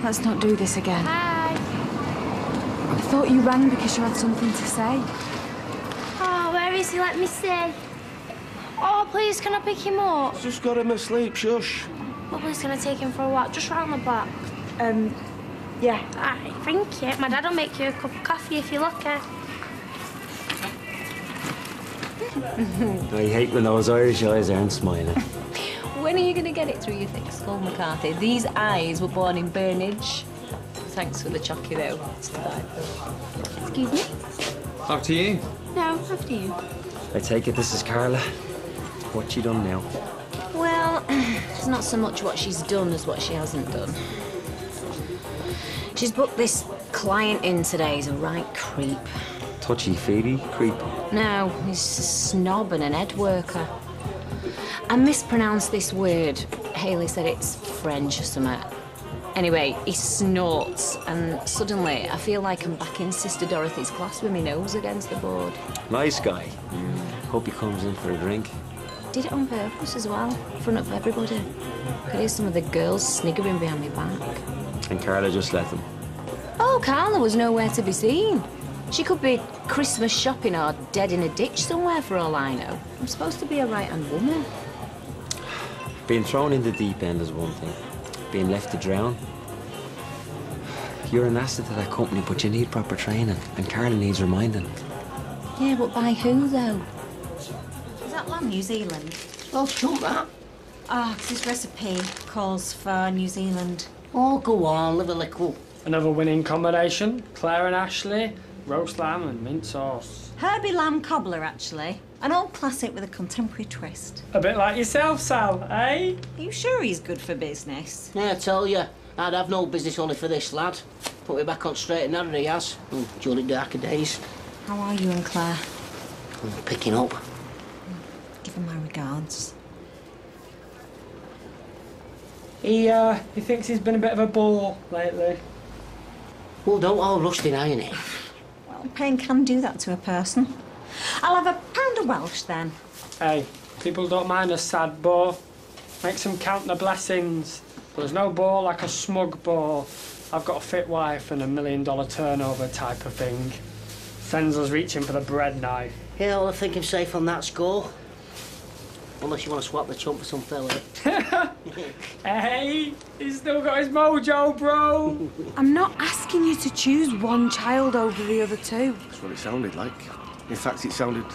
Let's not do this again. Hi. I thought you rang because you had something to say. Oh, where is he? Let me see. Oh, please, can I pick him up? Just got him asleep, shush. Well, please, can I take him for a walk? Just round the block. Yeah. All right, thank you. My dad will make you a cup of coffee if you're lucky. I hate when those Irish eyes aren't smiling. When are you going to get it through your thick skull, McCarthy? These eyes were born in Burnage. Thanks for the chocky, though. It's to die for. Excuse me? After you. No, after you. I take it this is Carla. What's she done now? Well, it's not so much what she's done as what she hasn't done. She's booked this client in today. He's a right creep. Touchy-feely creep. No, he's a snob and an head worker. I mispronounced this word. Hayley said it's French or something. Anyway, he snorts, and suddenly I feel like I'm back in Sister Dorothy's class with my nose against the board. Nice guy. Hope he comes in for a drink. Did it on purpose as well, in front of everybody. Could hear some of the girls sniggering behind my back. And Carla just let him. Oh, Carla was nowhere to be seen. She could be Christmas shopping or dead in a ditch somewhere for all I know. I'm supposed to be a right-hand woman. Being thrown in the deep end is one thing. Being left to drown. You're an asset to that company, but you need proper training. And Carla needs reminding. Yeah, but by who, though? Is that lamb New Zealand? Well, sure that. Ah, 'cause his recipe calls for New Zealand. Oh, go on, live a little. Another winning combination. Claire and Ashley, roast lamb and mint sauce. Herbie lamb cobbler, actually. An old classic with a contemporary twist. A bit like yourself, Sal, eh? Are you sure he's good for business? Yeah, I tell you, I'd have no business only for this lad. Put me back on straight and narrow he has. During darker days. How are you and Claire? I'm picking up. Give him my regards. He thinks he's been a bit of a bore lately. Well, don't all rush denying it. Well, pain can do that to a person. I'll have a pound of Welsh, then. Hey, people don't mind a sad bore. Makes them count the blessings. There's no bore like a smug bore. I've got a fit wife and $1 million turnover type of thing. Sends us reaching for the bread knife. Yeah, well, I think I'm safe on that score. Unless you want to swap the chump for some fella. Hey, he's still got his mojo, bro. I'm not asking you to choose one child over the other two. That's what it sounded like. In fact, it sounded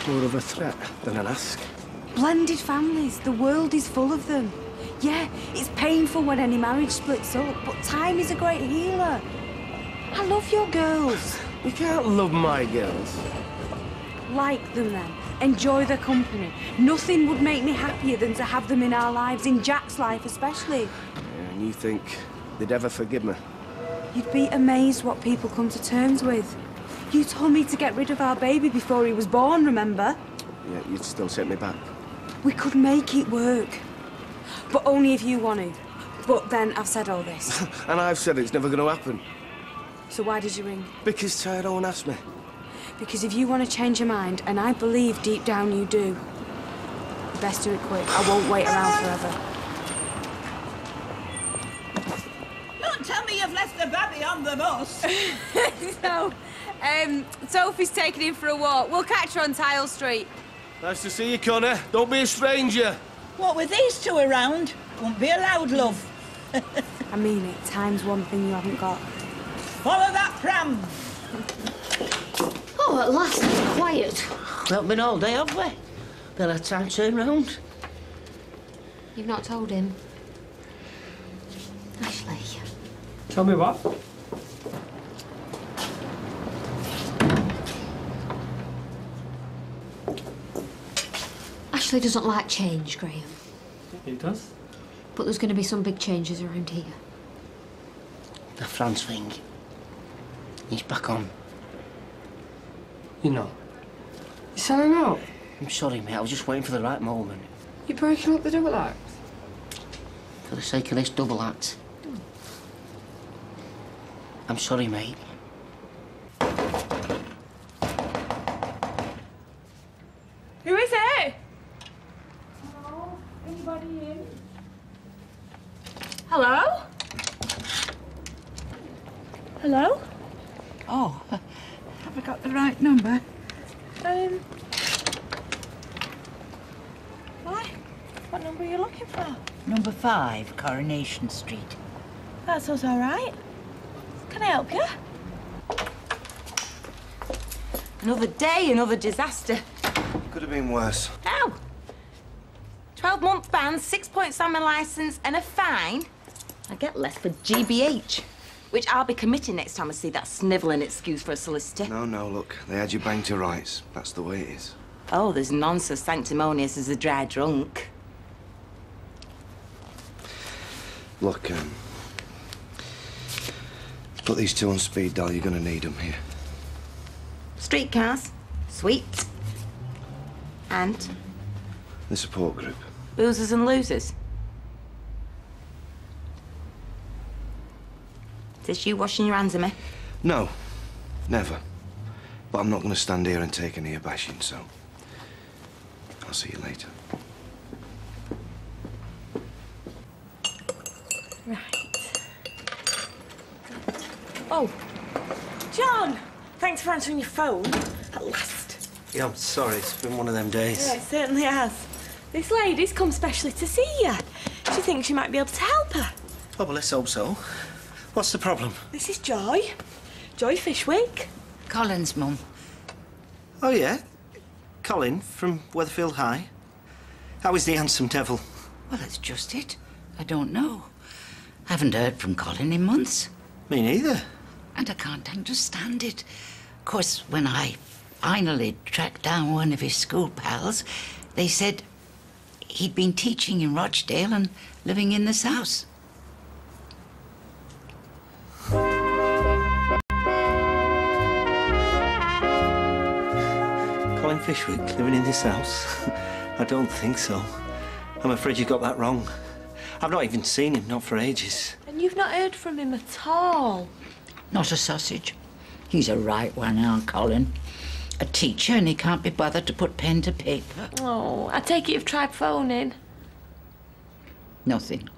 more of a threat than an ask. Blended families, the world is full of them. Yeah, it's painful when any marriage splits up, but time is a great healer. I love your girls. You can't love my girls. Like them then. Enjoy their company. Nothing would make me happier than to have them in our lives, in Jack's life especially. Yeah, and you think they'd ever forgive me? You'd be amazed what people come to terms with. You told me to get rid of our baby before he was born, remember? Yeah, you'd still set me back. We could make it work. But only if you want to. But then I've said all this. And I've said it's never going to happen. So why did you ring? Because Tyrone asked me. Because if you want to change your mind, and I believe deep down you do, you best do it quick. I won't wait around forever. Don't tell me you've left the baby on the bus. No, Sophie's taking him for a walk. We'll catch her on Tile Street. Nice to see you, Connor. Don't be a stranger. What with these two around? Won't be allowed, love. I mean it. Time's one thing you haven't got. Follow that pram. Oh, at last it's quiet. We haven't been all day, have we? They'll have time to turn round. You've not told him? Ashley. Tell me what? Ashley doesn't like change, Graham. He does. But there's going to be some big changes around here. The France thing. He's back on. You know. You're selling out? I'm sorry, mate. I was just waiting for the right moment. You're breaking up the double act? For the sake of this double act. I'm sorry, mate. Who is it? Hello? Anybody in? Hello? Hello? Oh, have I got the right number? Why? What number are you looking for? Number 5, Coronation Street. That's us, all right. Can I help you? Another day, another disaster. Could have been worse. How? 12-month ban, 6 points on my licence, and a fine. I get less for GBH, which I'll be committing next time I see that snivelling excuse for a solicitor. No, look. They had you banged to rights. That's the way it is. Oh, there's none so sanctimonious as a dry drunk. Look, put these 2 on speed dial. You're going to need them here. Streetcars, sweet. And The support group. boozers and losers. Is this you washing your hands of me? No, never. But I'm not going to stand here and take any bashing, so I'll see you later. Right. Oh, John! Thanks for answering your phone. At last. Yeah, I'm sorry. It's been one of them days. Yeah, it certainly has. This lady's come specially to see you. She thinks you might be able to help her. Oh, well, let's hope so. What's the problem? This is Joy. Joy Fishwick. Colin's mum. Oh, yeah? Colin from Weatherfield High. How is the handsome devil? Well, that's just it. I don't know. I haven't heard from Colin in months. Me neither. And I can't understand it. Of course, when I finally tracked down one of his school pals, they said he'd been teaching in Rochdale and living in this house. Colin Fishwick living in this house? I don't think so. I'm afraid you got that wrong. I've not even seen him, not for ages. And you've not heard from him at all? Not a sausage. He's a right one, our Colin. A teacher, and he can't be bothered to put pen to paper. Oh, I take it you've tried phoning. Nothing.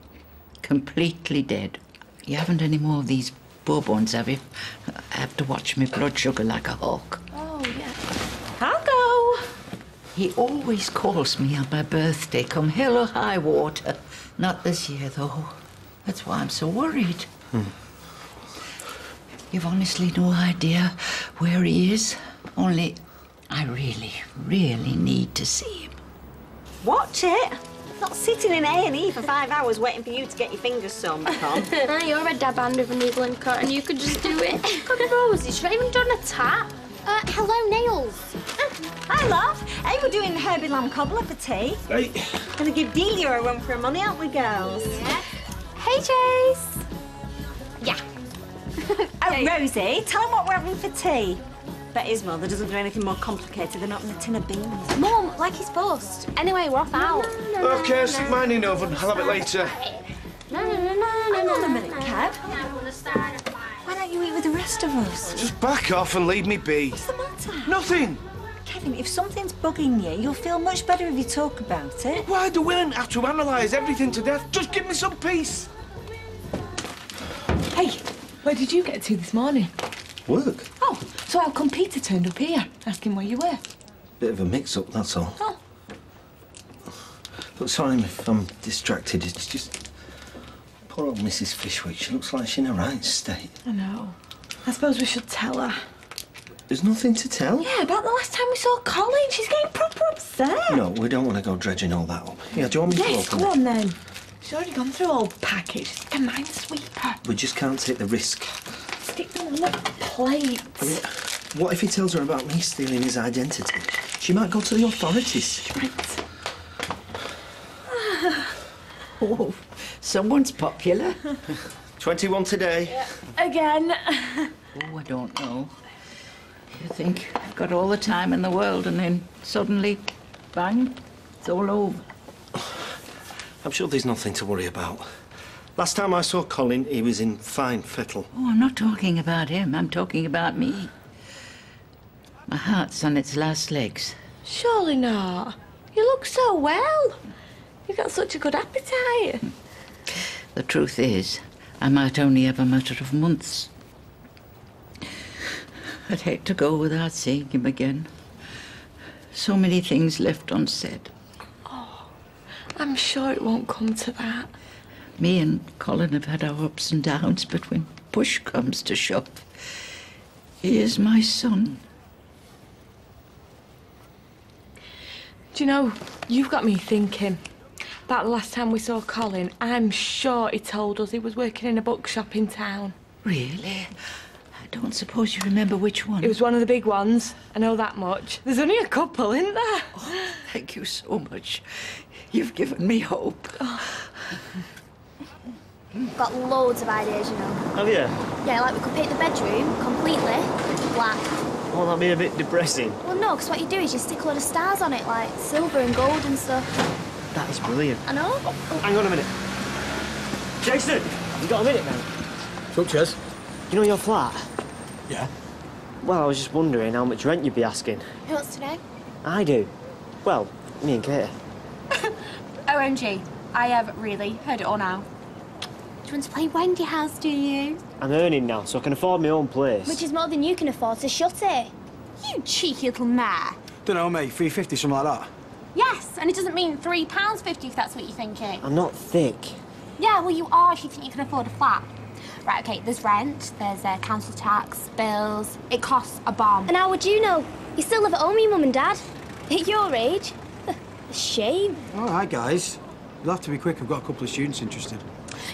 Completely dead. You haven't any more of these bourbons, have you? I have to watch my blood sugar like a hawk. Oh, yeah. I'll go. He always calls me on my birthday, come hell or high water. Not this year, though. That's why I'm so worried. You've honestly no idea where he is. Only, I really, really need to see him. Watch it. Not sitting in A&E for 5 hours waiting for you to get your fingers sewn back on. You're a dab hand with a needle and cut, and you could just do it. God, Rosie, she's not even done a tap. Hello, Nails. Hi, love. Hey, we're doing Herbie Lamb cobbler for tea. Hey. Gonna give Delia a run for her money, aren't we, girls? Yeah. Hey, Chase. Yeah. Oh, Rosie, tell him what we're having for tea. Bet his mother doesn't do anything more complicated than opening a tin of beans. Mum, like he's supposed. Anyway, we're off out. Okay, stick mine in the oven. I'll have it later. No. Hang on a minute, Kev. Why don't you eat with the rest of us? Just back off and leave me be. What's the matter? Nothing. Kevin, if something's bugging you, you'll feel much better if you talk about it. Why do women have to analyse everything to death? Just give me some peace. Hey, where did you get to this morning? Work? Oh, so how come Peter turned up here, asking where you were? Bit of a mix-up, that's all. Oh. Look, sorry if I'm distracted. It's just... Poor old Mrs. Fishwick. She looks like she's in a right state. I know. I suppose we should tell her. There's nothing to tell? Yeah, about the last time we saw Colin. She's getting proper upset. No, we don't want to go dredging all that up. Yeah, do you want me to Yes, open go it? on then. She's already gone through all the package. She's like a minesweeper. We just can't take the risk. Stick them on the plate. I mean, what if he tells her about me stealing his identity? She might go to the authorities. Right. Oh, someone's popular. 21 today. Again. Oh, I don't know. You think I've got all the time in the world and then suddenly, bang, it's all over. I'm sure there's nothing to worry about. Last time I saw Colin, he was in fine fettle. Oh, I'm not talking about him. I'm talking about me. My heart's on its last legs. Surely not. You look so well. You've got such a good appetite. The truth is, I might only have a matter of months. I'd hate to go without seeing him again. So many things left unsaid. I'm sure it won't come to that. Me and Colin have had our ups and downs, but when push comes to shove, he is my son. Do you know, you've got me thinking. About the last time we saw Colin, I'm sure he told us he was working in a bookshop in town. Really? I don't suppose you remember which one. It was one of the big ones. I know that much. There's only a couple, isn't there? Oh, thank you so much. You've given me hope. Got loads of ideas, you know. Have you? Yeah, like we could paint the bedroom completely black. Oh, that'd be a bit depressing. Well, no, because what you do is you stick a lot of stars on it, like silver and gold and stuff. That is brilliant. I know. Oh, hang on a minute. Jason, you got a minute now? Talk to us. You know your flat? Yeah. Well, I was just wondering how much rent you'd be asking. Who wants to know? I do. Well, me and Katie. OMG, I have really heard it all now. Do you want to play Wendy House, do you? I'm earning now, so I can afford my own place. Which is more than you can afford to shut it. You cheeky little mare. Don't know, mate. 350, something like that. Yes, and it doesn't mean £3.50 if that's what you're thinking. I'm not thick. Yeah, well, you are if you think you can afford a flat. Right, okay, there's rent, there's council tax, bills. It costs a bomb. And how would you know? You still live at home with your mum and dad. At your age. A shame. All right, guys. You'll have to be quick. I've got a couple of students interested.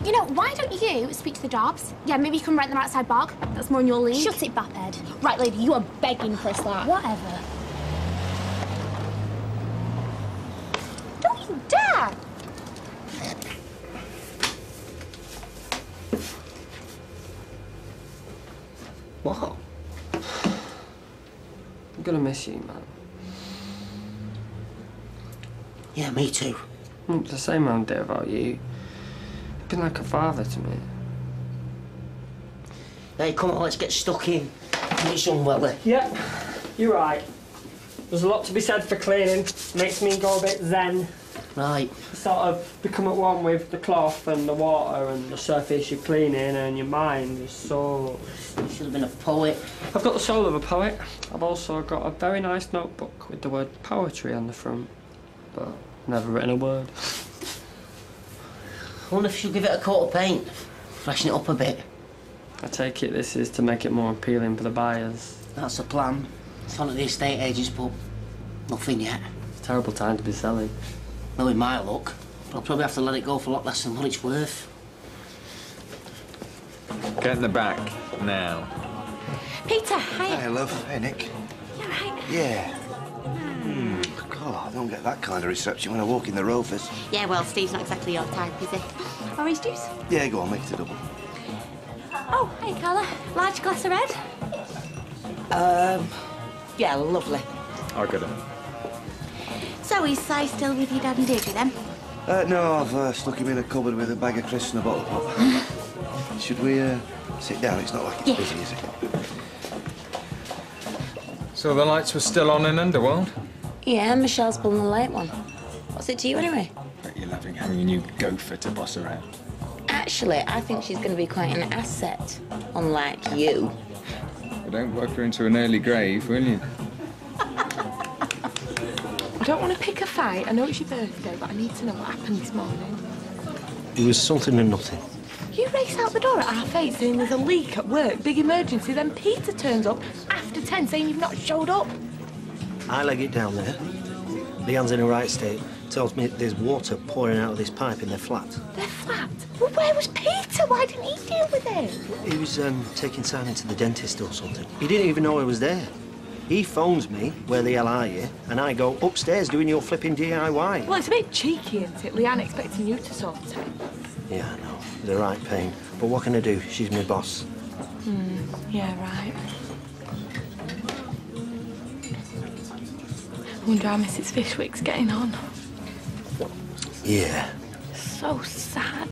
You know, why don't you speak to the jobs? Yeah, maybe you can rent them outside Bog. That's more in your league. Shut it, Baphead. Right, lady, you are begging for a slap. Whatever. Don't you dare! What? I'm gonna miss you, man. Yeah, me too. The same old day about you. You've been like a father to me. Hey, come on, let's get stuck in. It's unwelly. Yep, you're right. There's a lot to be said for cleaning. Makes me go a bit zen. Right. Sort of become at one with the cloth and the water and the surface you're cleaning, and your mind is so... You should have been a poet. I've got the soul of a poet. I've also got a very nice notebook with the word poetry on the front, but never written a word. I wonder if she'll give it a coat of paint. Freshen it up a bit. I take it this is to make it more appealing for the buyers. That's the plan. It's on at the estate agents, but nothing yet. It's a terrible time to be selling. Well, with my luck, but I'll probably have to let it go for a lot less than what it's worth. Get in the back, now. Peter, hi. Hey, love. Hey, Nick. You all right? Yeah. God, I don't get that kind of reception when I walk in the Rovers. Yeah, well, Steve's not exactly your type, is he? Orange juice? Yeah, go on, make it a double. Oh, hey, Carla. Large glass of red? Yeah, lovely. I got it. So is Si still with your dad and Deirdre, then? No, I've stuck him in a cupboard with a bag of crisps and a bottle of pop. Should we sit down? It's not like it's busy, is it? So the lights were still on in Underworld? Yeah, Michelle's pulling the late one. What's it to you, anyway? Bet you're loving having a new gopher to boss around. Actually, I think she's going to be quite an asset, unlike you. Well, don't work her into an early grave, will you? I don't want to pick a fight. I know it's your birthday, but I need to know what happened this morning. It was something and nothing. You race out the door at 8:30 saying there's a leak at work, big emergency, then Peter turns up after 10 saying you've not showed up. I leg it down there. Leanne's in a right state. Tells me there's water pouring out of this pipe in their flat. Their flat? Well, where was Peter? Why didn't he deal with it? He was taking Simon to the dentist or something. He didn't even know I was there. He phones me, where the hell are you? And I go upstairs doing your flipping DIY. Well, it's a bit cheeky, isn't it? Leanne expecting you to sort it. Yeah, I know. The right pain. But what can I do? She's my boss. Yeah, right. I wonder how Mrs. Fishwick's getting on. Yeah. So sad.